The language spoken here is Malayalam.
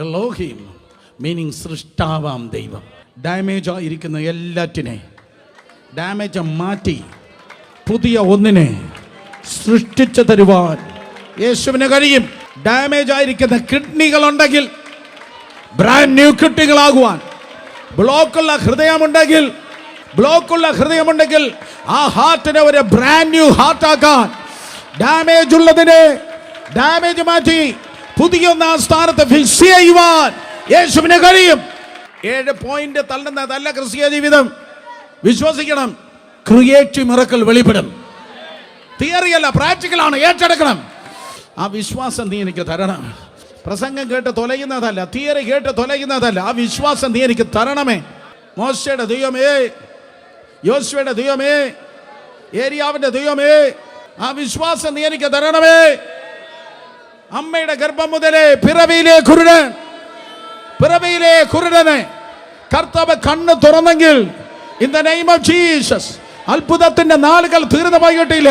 എലോഹിം മീനിങ് സൃഷ്ടാവാം ദൈവം. ഡാമേജ് ആയിരിക്കുന്ന എല്ലാറ്റിനെ ഡാമേജ് മാറ്റി പുതിയ ഒന്നിനെ സൃഷ്ടിച്ചു തരുവാൻ യേശുവിന് കഴിയും. ഡാമേജ് ആയിരിക്കുന്ന കിഡ്നികളുണ്ടെങ്കിൽ ബ്രാൻഡ് ന്യൂ കിഡ്നികളാകുവാൻ, ബ്ലോക്കുള്ള ഹൃദയമുണ്ടെങ്കിൽ ആ ഹാർട്ടിനെ ഒരു ബ്രാൻഡ് ന്യൂ ഹാർട്ടാക്കാൻ, ഡാമേജ് ഉള്ളതിനെ ഡാമേജ് മാറ്റി പുതിയ ഒന്നാം സ്ഥാനത്ത് ഫിക്സ് ചെയ്യുവാൻ യേശുവിന് കഴിയും. 7 പോയിന്റ് തള്ളുന്നതല്ല ക്രിസ്തീയ ജീവിതം. വിശ്വസിക്കണം, ക്രിയേറ്റീവ് മിറക്കിൾ വെളിപ്പെടും. തിയറിയല്ല, പ്രാക്ടിക്കലാണ്. ഏറ്റെടുക്കണം. ആ വിശ്വാസം നീ എനിക്ക് തരണം. പ്രസംഗം കേട്ട് തൊലയുന്നതല്ല, തിയറി കേട്ട് തൊലയുന്നതല്ല. ആ വിശ്വാസം നീ എനിക്ക് തരണമേ. മോശയുടെ ദൈവമേ, യോശുവയുടെ ദൈവമേ, ഏലിയാവിന്റെ ദൈവമേ, ആ വിശ്വാസം നീ എനിക്ക് തരണമേ. അമ്മയുടെ ഗർഭം മുതലേ പിറവിയിലെ കുരുടനെ കർത്താവ് കണ്ണ് തുറന്നെങ്കിൽ in the name of Jesus അത്ഭുതത്തിന്റെ നാളുകൾ തീർന്നു പോയിട്ടില്ല.